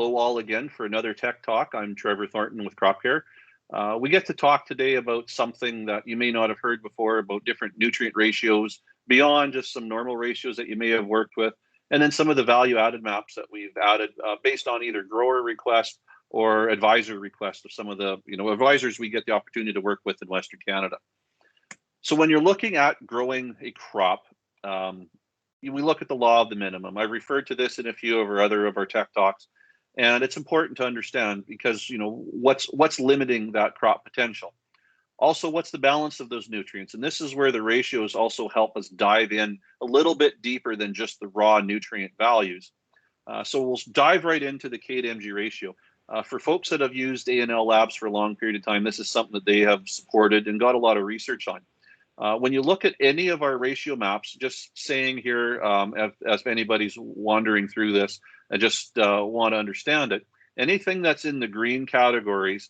hello all again for another Tech Talk. I'm Trevor Thornton with Crop Care. We get to talk today about something that you may not have heard before, about different nutrient ratios beyond just some normal ratios that you may have worked with, and then some of the value-added maps that we've added based on either grower request or advisor request of some of the advisors we get the opportunity to work with in Western Canada. So when you're looking at growing a crop, we look at the law of the minimum. I've referred to this in a few of our Tech Talks, and it's important to understand because what's limiting that crop potential. Also, what's the balance of those nutrients? And this is where the ratios also help us dive in a little bit deeper than just the raw nutrient values. So we'll dive right into the K to MG ratio. For folks that have used A&L Labs for a long period of time, this is something that they have supported and got a lot of research on. When you look at any of our ratio maps, just saying here, as anybody's wandering through this, I just want to understand it. Anything that's in the green categories,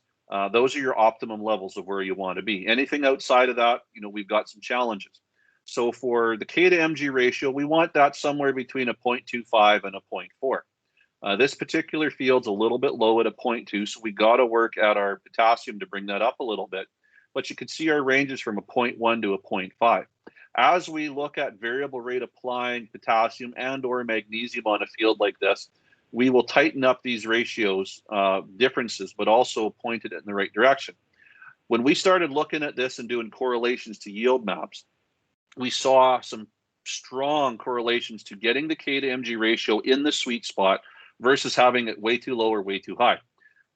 those are your optimum levels of where you want to be. Anything outside of that, we've got some challenges. So for the K to MG ratio, we want that somewhere between a 0.25 and a 0.4. This particular field's a little bit low at a 0.2, so we got to work at our potassium to bring that up a little bit. But you can see our ranges from a 0.1 to a 0.5. As we look at variable rate applying potassium and or magnesium on a field like this, we will tighten up these ratios differences, but also point it in the right direction. When we started looking at this and doing correlations to yield maps, we saw some strong correlations to getting the K to MG ratio in the sweet spot versus having it way too low or way too high.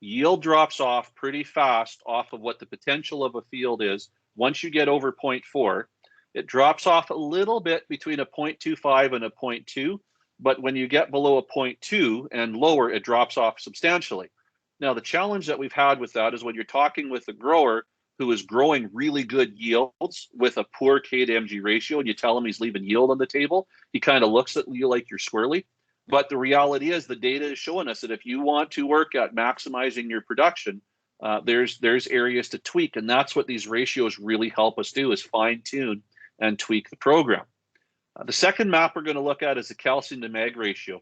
Yield drops off pretty fast off of what the potential of a field is. Once you get over 0.4, it drops off a little bit between a 0.25 and a 0.2, but when you get below a 0.2 and lower, it drops off substantially. Now, the challenge that we've had with that is when you're talking with a grower who is growing really good yields with a poor K to MG ratio, and you tell him he's leaving yield on the table, he kind of looks at you like you're squirrely. But the reality is the data is showing us that if you want to work at maximizing your production, there's areas to tweak. And that's what these ratios really help us do, is fine tune and tweak the program. The second map we're going to look at is the calcium to mag ratio.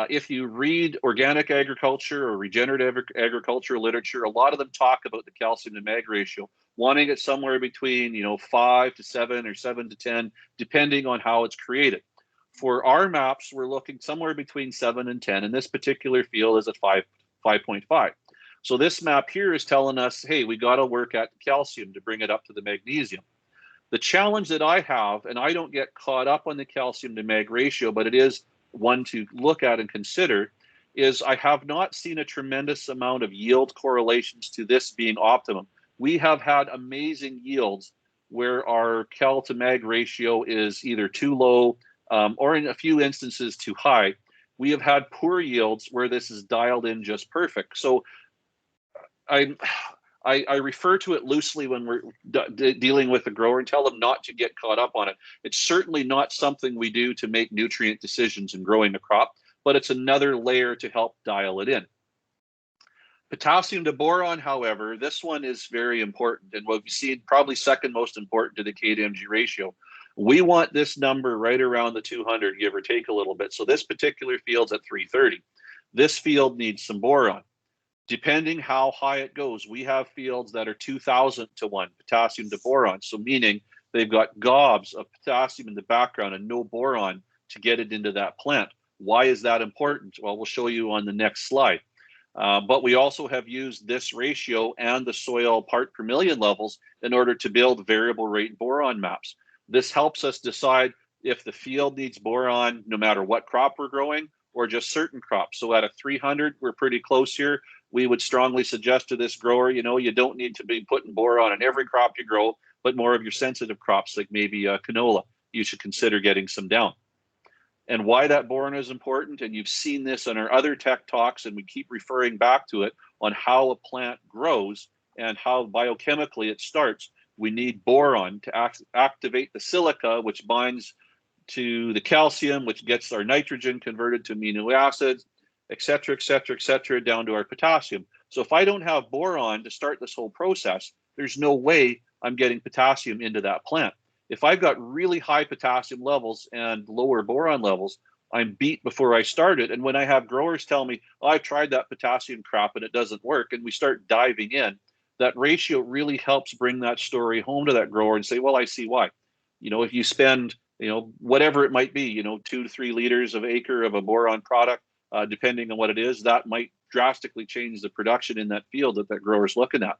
If you read organic agriculture or regenerative agriculture literature, a lot of them talk about the calcium to mag ratio, wanting it somewhere between 5 to 7 or 7 to 10, depending on how it's created. For our maps, we're looking somewhere between 7 and 10, and this particular field is at 5.5. So this map here is telling us, hey, we got to work at calcium to bring it up to the magnesium. The challenge that I have, and I don't get caught up on the calcium to mag ratio, but it is one to look at and consider, is I have not seen a tremendous amount of yield correlations to this being optimum. We have had amazing yields where our cal to mag ratio is either too low, or in a few instances too high. We have had poor yields where this is dialed in just perfect. So I refer to it loosely when we're dealing with a grower and tell them not to get caught up on it. It's certainly not something we do to make nutrient decisions in growing a crop, but it's another layer to help dial it in. Potassium to boron, however, this one is very important, and what we've seen probably second most important to the K to MG ratio. We want this number right around the 200, give or take a little bit. So this particular field's at 330. This field needs some boron. Depending how high it goes, we have fields that are 2,000 to 1 potassium to boron. So meaning they've got gobs of potassium in the background and no boron to get it into that plant. Why is that important? Well, we'll show you on the next slide. But we also have used this ratio and the soil part per million levels in order to build variable rate boron maps. This helps us decide if the field needs boron no matter what crop we're growing or just certain crops. So at a 300, we're pretty close here. We would strongly suggest to this grower, you don't need to be putting boron on every crop you grow, but more of your sensitive crops like maybe canola, you should consider getting some down. And why that boron is important, and you've seen this in our other Tech Talks, and we keep referring back to it on how a plant grows and how biochemically it starts. We need boron to activate the silica, which binds to the calcium, which gets our nitrogen converted to amino acids, et cetera, down to our potassium. So if I don't have boron to start this whole process, there's no way I'm getting potassium into that plant. If I've got really high potassium levels and lower boron levels, I'm beat before I start it. And when I have growers tell me, oh, I've tried that potassium crop and it doesn't work, and we start diving in, that ratio really helps bring that story home to that grower and say, well, I see why. If you spend, whatever it might be, 2 to 3 liters of acre of a boron product, depending on what it is, that might drastically change the production in that field that grower's looking at.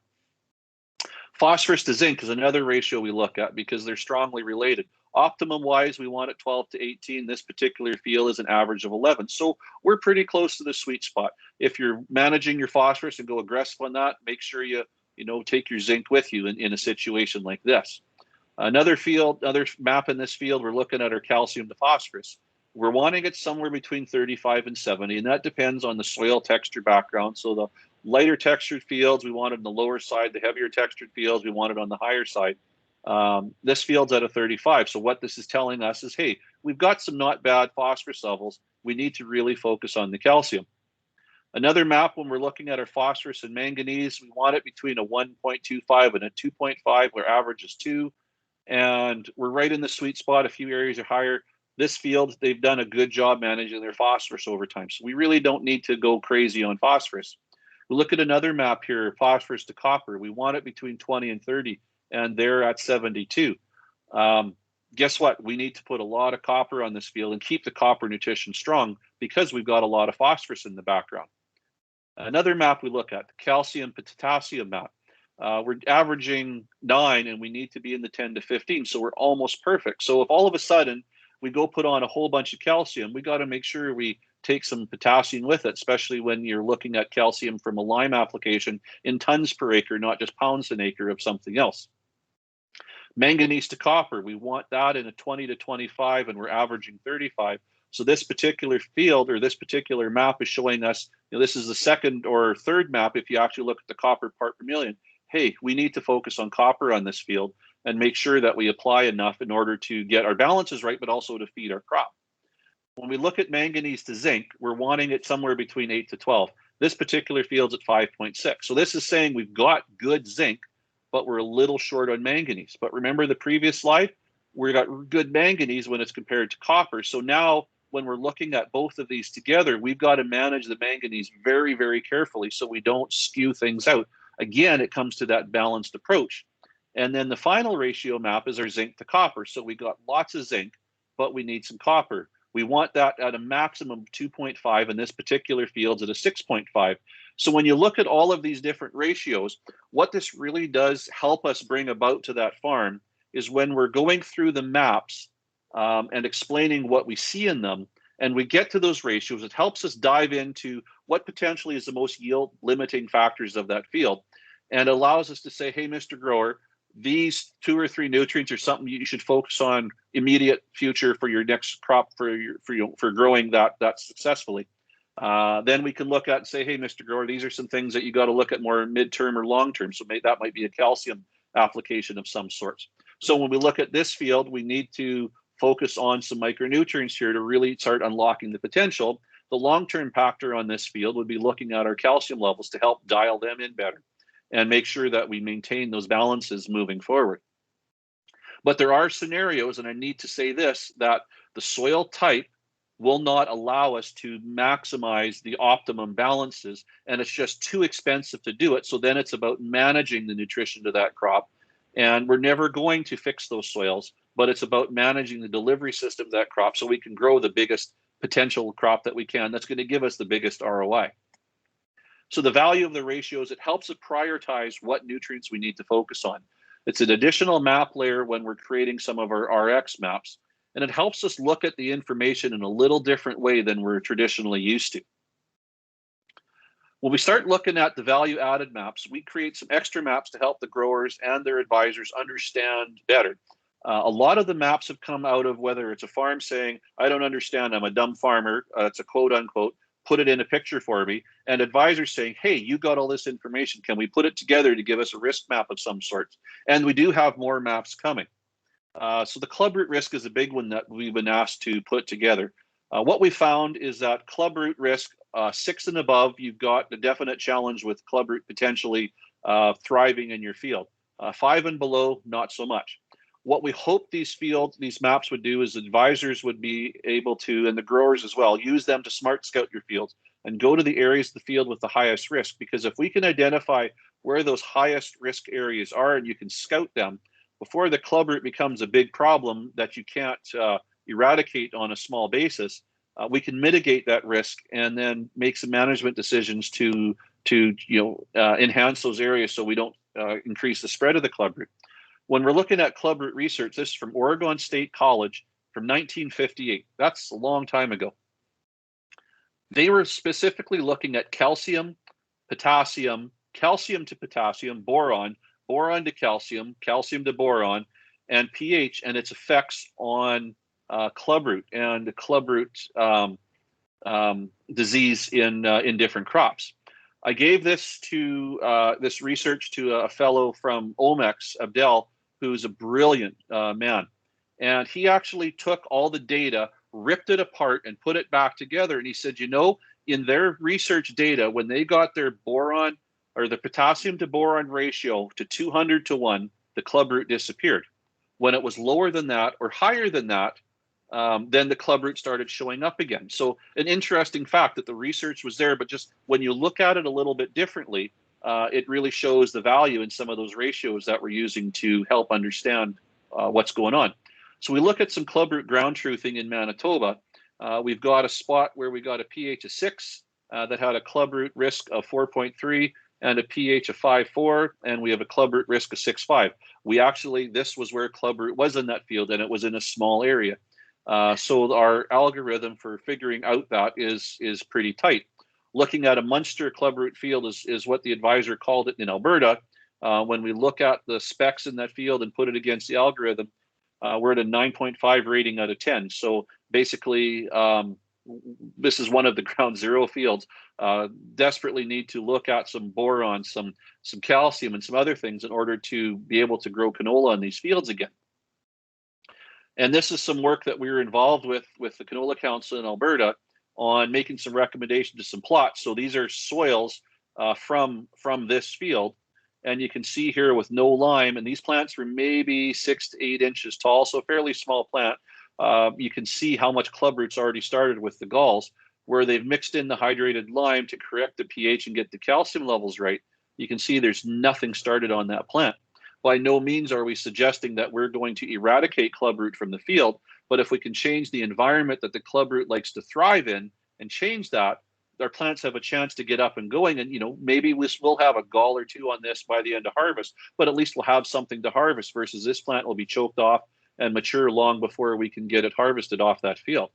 Phosphorus to zinc is another ratio we look at because they're strongly related. Optimum wise, we want it 12 to 18. This particular field is an average of 11. So we're pretty close to the sweet spot. If you're managing your phosphorus and go aggressive on that, make sure you take your zinc with you in a situation like this. Another map in this field, we're looking at our calcium to phosphorus. We're wanting it somewhere between 35 and 70, and that depends on the soil texture background. So the lighter textured fields, we want it on the lower side. The heavier textured fields, we want it on the higher side. This field's at a 35. So what this is telling us is, hey, we've got some not bad phosphorus levels. We need to really focus on the calcium. Another map, when we're looking at our phosphorus and manganese, we want it between a 1.25 and a 2.5, where average is 2. And we're right in the sweet spot. A few areas are higher. This field, they've done a good job managing their phosphorus over time. So we really don't need to go crazy on phosphorus. We look at another map here, phosphorus to copper. We want it between 20 and 30, and they're at 72. Guess what? We need to put a lot of copper on this field and keep the copper nutrition strong because we've got a lot of phosphorus in the background. Another map we look at, the calcium potassium map. We're averaging 9 and we need to be in the 10 to 15, so we're almost perfect. So if all of a sudden we go put on a whole bunch of calcium, we got to make sure we take some potassium with it, especially when you're looking at calcium from a lime application in tons per acre, not just pounds an acre of something else. Manganese to copper, we want that in a 20 to 25 and we're averaging 35. So this particular field or this particular map is showing us, this is the second or third map if you actually look at the copper part per million. Hey, we need to focus on copper on this field and make sure that we apply enough in order to get our balances right, but also to feed our crop. When we look at manganese to zinc, we're wanting it somewhere between 8 to 12. This particular field's at 5.6. So this is saying we've got good zinc, but we're a little short on manganese. But remember the previous slide? We've got good manganese when it's compared to copper. So now when we're looking at both of these together, we've got to manage the manganese very, very carefully so we don't skew things out. Again, it comes to that balanced approach. And then the final ratio map is our zinc to copper. So we got lots of zinc, but we need some copper. We want that at a maximum of 2.5, and this particular field's at a 6.5. So when you look at all of these different ratios, what this really does help us bring about to that farm is when we're going through the maps and explaining what we see in them, and we get to those ratios, it helps us dive into what potentially is the most yield limiting factors of that field and allows us to say, hey, Mr. Grower, these 2 or 3 nutrients are something you should focus on immediate future for your next crop for growing that successfully. Then we can look at and say, hey, Mr. Grower, these are some things that you got to look at more midterm or long term. So that might be a calcium application of some sorts. So when we look at this field, we need to focus on some micronutrients here to really start unlocking the potential. The long-term factor on this field would be looking at our calcium levels to help dial them in better and make sure that we maintain those balances moving forward. But there are scenarios, and I need to say this, that the soil type will not allow us to maximize the optimum balances, and it's just too expensive to do it. So then it's about managing the nutrition to that crop. And we're never going to fix those soils, but it's about managing the delivery system of that crop so we can grow the biggest potential crop that we can. That's going to give us the biggest ROI. So the value of the ratios, it helps us prioritize what nutrients we need to focus on. It's an additional map layer when we're creating some of our RX maps, and it helps us look at the information in a little different way than we're traditionally used to. When we start looking at the value added maps, we create some extra maps to help the growers and their advisors understand better. A lot of the maps have come out of whether it's a farm saying, I don't understand, I'm a dumb farmer, it's a quote unquote, put it in a picture for me, and advisors saying, hey, you got all this information, can we put it together to give us a risk map of some sort? And we do have more maps coming. So the club root risk is a big one that we've been asked to put together. What we found is that club root risk, 6 and above, you've got a definite challenge with club root potentially thriving in your field. 5 and below, not so much. what we hope these maps would do is advisors would be able to, and the growers as well, use them to smart scout your fields and go to the areas of the field with the highest risk. Because if we can identify where those highest risk areas are and you can scout them before the club root becomes a big problem that you can't eradicate on a small basis, we can mitigate that risk and then make some management decisions to enhance those areas so we don't increase the spread of the club root. When we're looking at club root research, this is from Oregon State College from 1958. That's a long time ago. They were specifically looking at calcium, potassium, calcium to potassium, boron, boron to calcium, calcium to boron, and pH and its effects on club root and the club root disease in different crops. I gave this research to a fellow from Omex, Abdel, who's a brilliant man. And he actually took all the data, ripped it apart, and put it back together. And he said, in their research data, when they got their boron or the potassium to boron ratio to 200 to 1, the club root disappeared. When it was lower than that or higher than that, then the club root started showing up again. So an interesting fact that the research was there, but just when you look at it a little bit differently, it really shows the value in some of those ratios that we're using to help understand what's going on. So we look at some club root ground truthing in Manitoba. We've got a spot where we got a pH of 6 that had a club root risk of 4.3 and a pH of 5.4, and we have a club root risk of 6.5. This was where club root was in that field, and it was in a small area. So our algorithm for figuring out that is pretty tight. Looking at a Munster club root field is what the advisor called it in Alberta. When we look at the specs in that field and put it against the algorithm, we're at a 9.5 rating out of 10. So basically, this is one of the ground zero fields. Desperately need to look at some boron, some calcium, and some other things in order to be able to grow canola in these fields again. And this is some work that we were involved with the Canola Council in Alberta on making some recommendations to some plots. So these are soils from this field. And you can see here with no lime, and these plants were maybe 6 to 8 inches tall, so a fairly small plant. You can see how much club root's already started with the galls, where they've mixed in the hydrated lime to correct the pH and get the calcium levels right. You can see there's nothing started on that plant. By no means are we suggesting that we're going to eradicate club root from the field, but if we can change the environment that the club root likes to thrive in and change that, our plants have a chance to get up and going. And maybe we'll have a gall or two on this by the end of harvest, but at least we'll have something to harvest versus this plant will be choked off and mature long before we can get it harvested off that field.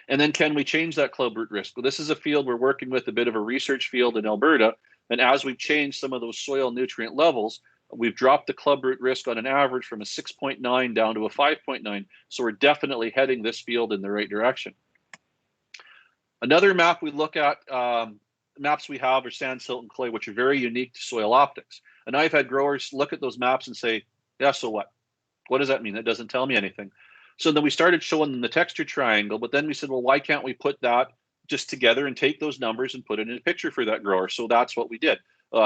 And then can we change that club root risk? Well, this is a field we're working with, a bit of a research field in Alberta. And as we've changed some of those soil nutrient levels, we've dropped the club root risk on an average from a 6.9 down to a 5.9. So we're definitely heading this field in the right direction. Another map we look at, maps we have are sand, silt, and clay, which are very unique to SoilOptix. And I've had growers look at those maps and say, yeah, so what? What does that mean? That doesn't tell me anything. So then we started showing them the texture triangle, but then we said, well, why can't we put that just together and take those numbers and put it in a picture for that grower? So that's what we did.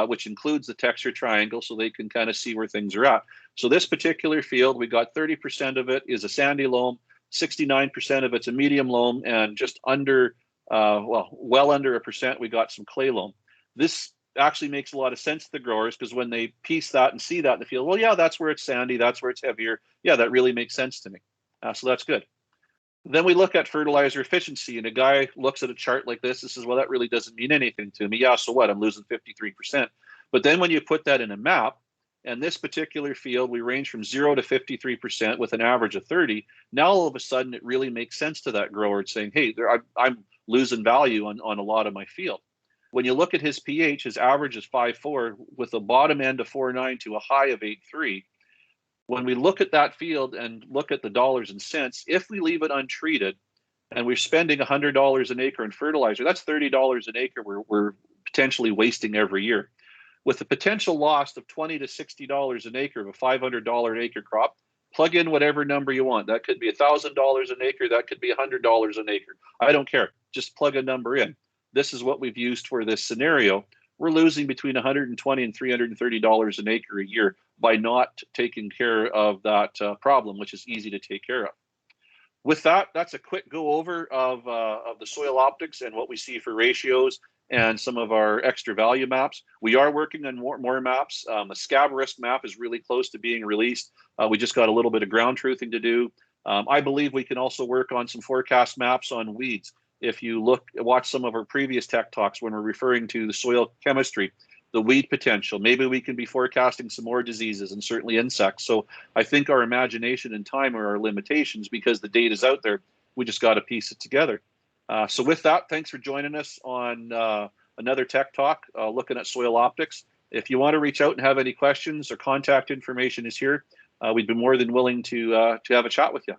Which includes the texture triangle so they can kind of see where things are at. So this particular field, we got 30% of it is a sandy loam, 69% of it's a medium loam, and just under, well under 1%, we got some clay loam. This actually makes a lot of sense to the growers because when they piece that and see that in the field, well, yeah, that's where it's sandy, that's where it's heavier. Yeah, that really makes sense to me. So that's good. Then we look at fertilizer efficiency, and a guy looks at a chart like this and says, well, that really doesn't mean anything to me. Yeah, so what? I'm losing 53%. But then when you put that in a map, and this particular field, we range from 0 to 53% with an average of 30. Now, all of a sudden, it really makes sense to that grower saying, hey, I'm losing value on a lot of my field. When you look at his pH, his average is 5.4 with a bottom end of 4.9 to a high of 8.3. When we look at that field and look at the dollars and cents, if we leave it untreated and we're spending $100 an acre in fertilizer, that's $30 an acre we're potentially wasting every year. With the potential loss of $20 to $60 an acre of a $500 an acre crop, plug in whatever number you want. That could be $1,000 an acre. That could be $100 an acre. I don't care. Just plug a number in. This is what we've used for this scenario. We're losing between $120 and $330 an acre a year by not taking care of that problem, which is easy to take care of. With that, that's a quick go over of the SoilOptix and what we see for ratios and some of our extra value maps. We are working on more maps. A scab risk map is really close to being released. We just got a little bit of ground truthing to do. I believe we can also work on some forecast maps on weeds. If you watch some of our previous tech talks when we're referring to the soil chemistry, the weed potential, maybe we can be forecasting some more diseases and certainly insects. So I think our imagination and time are our limitations because the data is out there. We just got to piece it together. So with that, thanks for joining us on another tech talk looking at SoilOptix. If you want to reach out and have any questions, or contact information is here. We'd be more than willing to have a chat with you.